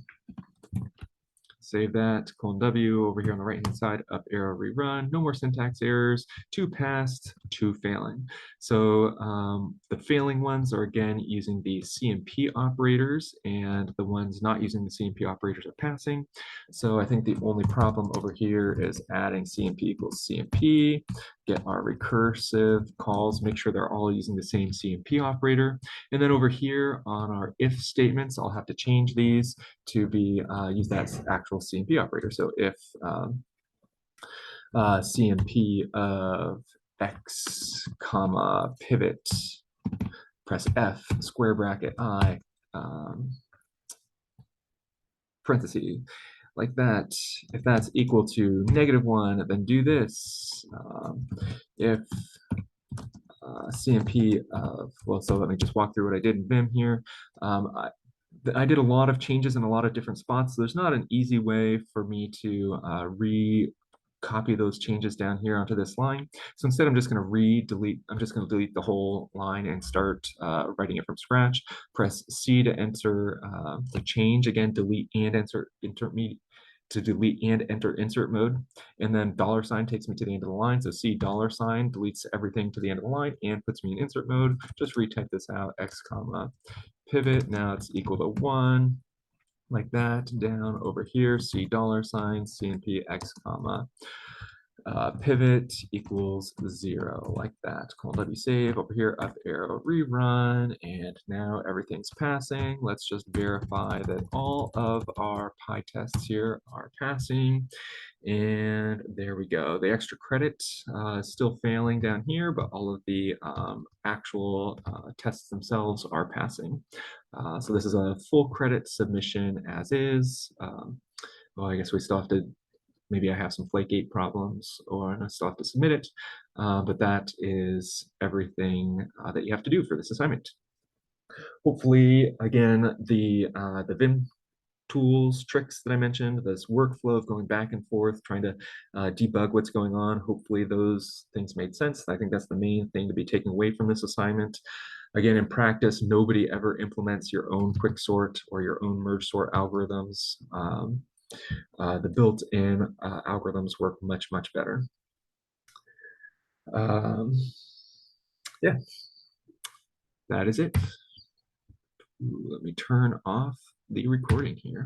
Save that, : W over here on the right-hand side, up arrow, rerun, no more syntax errors, 2 passed, 2 failing. So the failing ones are again using the CMP operators, and the ones not using the CMP operators are passing. So I think the only problem over here is adding CMP equals CMP, get our recursive calls, make sure they're all using the same CMP operator. And then over here on our if statements, I'll have to change these to be use that actual CMP operator. So if CMP of X comma pivot, press F, square bracket I, parentheses, like that. If that's equal to -1, then do this. If CMP of, well, so let me just walk through what I did in Vim here. I did a lot of changes in a lot of different spots. So there's not an easy way for me to copy those changes down here onto this line. So instead, I'm just going to delete the whole line and start writing it from scratch. Press C to enter the change. Again, delete and enter intermediate to delete and enter insert mode. And then $sign takes me to the end of the line. So C $sign deletes everything to the end of the line and puts me in insert mode. Just retype this out, X comma pivot. Now it's equal to 1, like that. Down over here, C $sign, CMP X comma pivot equals 0, like that. : W save over here, up arrow, rerun, and now everything's passing. Let's just verify that all of our PyTests here are passing. And there we go. The extra credit is still failing down here, but all of the actual tests themselves are passing. So this is a full credit submission as is. Well, I guess we still have to, maybe I have some Flakegate problems, or I still have to submit it, but that is everything that you have to do for this assignment. Hopefully, again, the Vim tools, tricks that I mentioned, this workflow of going back and forth, trying to debug what's going on. Hopefully those things made sense. I think that's the main thing to be taken away from this assignment. Again, in practice, nobody ever implements your own quicksort or your own merge sort algorithms. The built-in algorithms work much, much better. Yeah, that is it. Let me turn off the recording here.